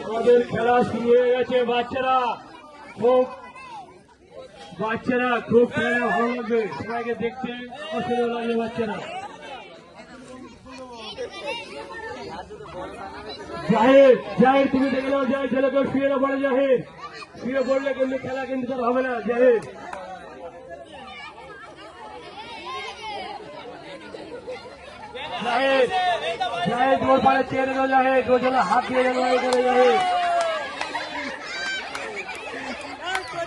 আমাদের খেলা শুরু হয়ে গেছে। বাচ্চারা খুব খেলা ভালো লাগবে, সবাইকে দেখতে অসুবিধা লাগবে। বাচ্চারা জাহির তুমি দেখে নাও, জাহির ছেলেকে শুয়ে না পড়ে। জাহির শুয়ে পড়লে কিন্তু খেলা কিন্তু তার হবে না। জাহির তোমার পারে চেয়ে নিল। জাহির তোর জন্য হাত দিয়ে লড়াই করে।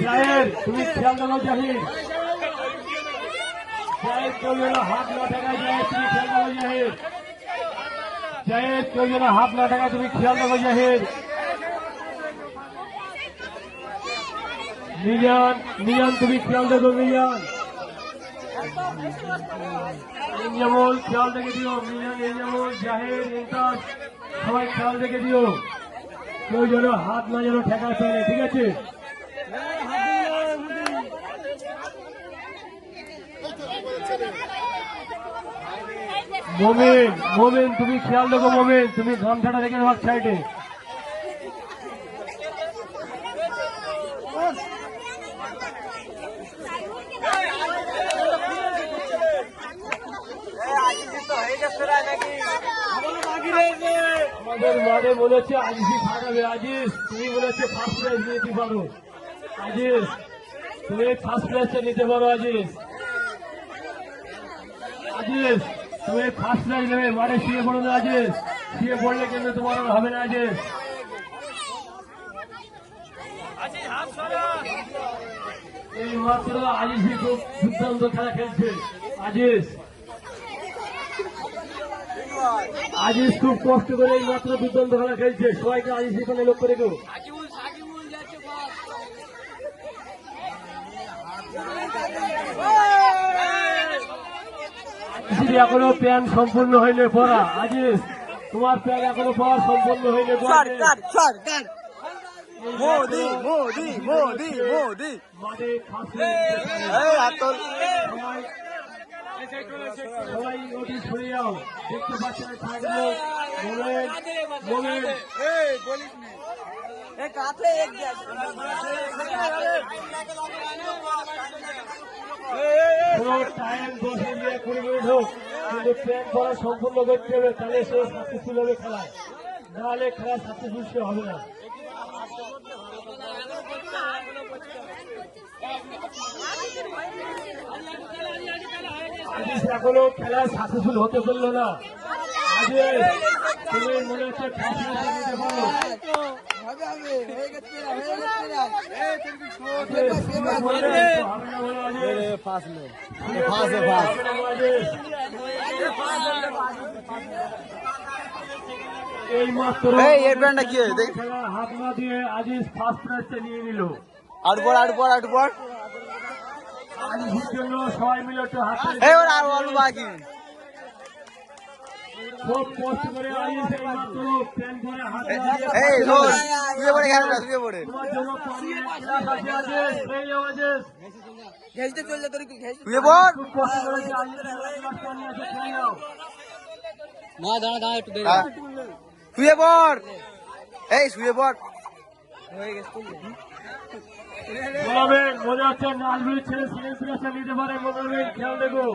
জাহির তুমি খেয়াল দেবো। জাহির তোর জন্য হাত না ঠেকায়। জাহির তুমি খেয়াল দেবো। জাহির তোর জন্য হাত না ঠেকায়, তুমি খেয়াল দেবো। জাহির মিজান তুমি খেয়াল দেবো। মিজান যেমন খেয়াল রেখে দিও। মিজান যেমন জাহির ইন্টাস সবাই খেয়াল রেখে দিও। কেউ যেন হাত না যেন ঠেকায় ফেলে, ঠিক আছে? মোমেন তুমি খেয়াল দেখো। মোমেন তুমি গামছাটা রেখে দেওয়ার সাইডে। আমাদের মাঠে মনে হচ্ছে আজিজ থাকবে। আজিজ তুমি মনে হচ্ছে ফার্স্ট প্রাইজ নিতে পারো। আজিজ তুমি ফার্স্ট প্রাইজটা নিতে পারো। আজিজ তুমি ফার্স্ট প্রাইজ নেবে। মাঠে শুয়ে পড়ো না। আজিজ শুয়ে পড়লে কিন্তু তোমার হবে না। আজিজ এই মাত্র আজিজ খুব দুর্দান্ত খেলা খেলছে। আজিজ খুব কষ্ট করে এই মাত্র দুর্দান্ত খেলা খেলছে। সবাইকে আজিজ এখানে লক্ষ্য রেখো। এখনো প্যান সম্পূর্ণ হইলে পড়া। আজিজ তোমার প্যান এখনো পড়া সম্পূর্ণ হইলে সবাই ওটি সরে যাও। দেখতে পাচ্ছেন থাকলো টাইম 10 মিনিট 20 মিনিট হোক, কিন্তু প্ল্যান করা সম্পূর্ণ করতে হবে। তাহলে সে সাকসেসফুল হবে খেলায়, নাহলে খেলা সাকসেসফুল সে হবে না। আজিজ এখনো খেলা সাকসেসফুল হতে পারলো না। আজিজ তুমি মনে হচ্ছে নিতে পারো। এই মাত্র খেলা হাত না দিয়ে আজিজ ফার্স্ট প্রাইজটা নিয়ে নিল। আজিজের জন্য সবাই মিলে একটু হাত খুব কষ্ট করে আজিজ এই মাত্র প্ল্যান করে হাত মনে হচ্ছে নাজমুল ছেলে সিলেকশন নিতে পারে। খেয়াল দেখো,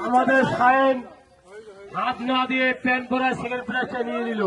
আমাদের সায়েন হাত না দিয়ে প্যান করা সেকেন্ড প্রাইজটা নিয়ে নিল।